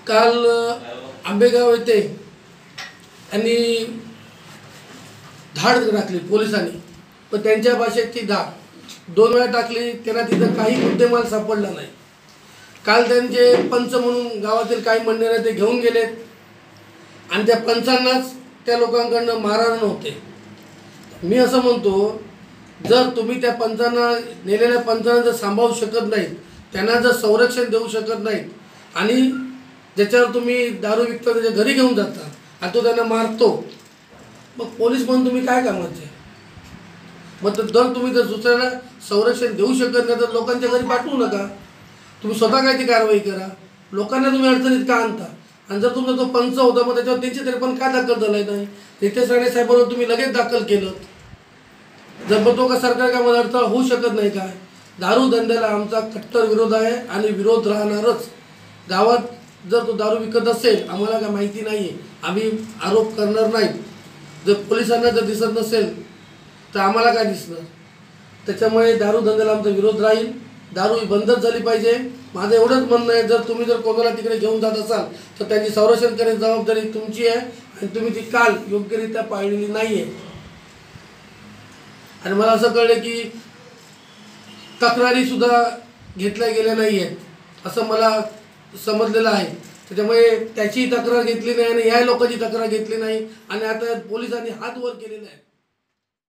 काल आंबेगाव येथे यांनी धाड टाकली पोलिसांनी, पण त्यांच्या भाषेत ती धाड 2 वेळा टाकली, त्यांना तिथं काही मुद्देमाल सापडला नाही। काल त्यांचे पंच म्हणून गावातील काही मंडळी ते घेऊन गेलेत आणि त्या पंचांनाच त्या लोकांकडून मारहाण होते। मी असं म्हणतो, जर तुम्ही त्या पंचांना नेलेल्या पंचांना जर सांभाळू शकत नाही, त्यांना जर संरक्षण देऊ शकत नाही आणि ज्याच्यावर तुम्ही दारू विकता त्याच्या घरी घेऊन जाता आणि तो त्यांना मारतो, मग पोलीस म्हणून तुम्ही काय कामाचे? मग जर तुम्ही जर दुसऱ्याला संरक्षण देऊ शकत नाही तर लोकांच्या घरी पाठवू नका, तुम्ही स्वतः काय ती कारवाई करा। लोकांना तुम्ही अडचणीत का आणता? आणि जर तुमचा तो पंच होता मग त्याच्यावर 353 का दाखल झाला नाही? रितेश राणे साहेबांवर तुम्ही लगेच दाखल केलं, जर मग तो का सरकार का मला अडथळा होऊ शकत नाही काय? दारू धंद्याला आमचा कट्टर विरोध आहे आणि विरोध राहणारच। गावात जर तो दारू विकत असेल, आम्हाला काय माहिती नाही आहे, आम्ही आरोप करणार नाही। जर पोलिसांना जर दिसत नसेल तर आम्हाला काय दिसणार? त्याच्यामुळे दारू धंद्याला आमचा विरोध राहील, दारू ही बंदच झाली पाहिजे। माझं एवढंच म्हणणं आहे, जर तुम्ही जर कोणाला तिकडे घेऊन जात असाल तर त्यांची संरक्षण करण्याची जबाबदारी तुमची आहे आणि तुम्ही ती काल योग्यरित्या पाळलेली नाही आहे। आणि मला असं कळलं की तक्रारीसुद्धा घेतल्या गेल्या नाही आहेत असं मला समजलेलं आहे। त्याच्यामुळे त्याची तक्रार घेतली नाही आणि या लोकांची तक्रार घेतली नाही आणि आता पोलिसांनी हात वर केलेला आहे।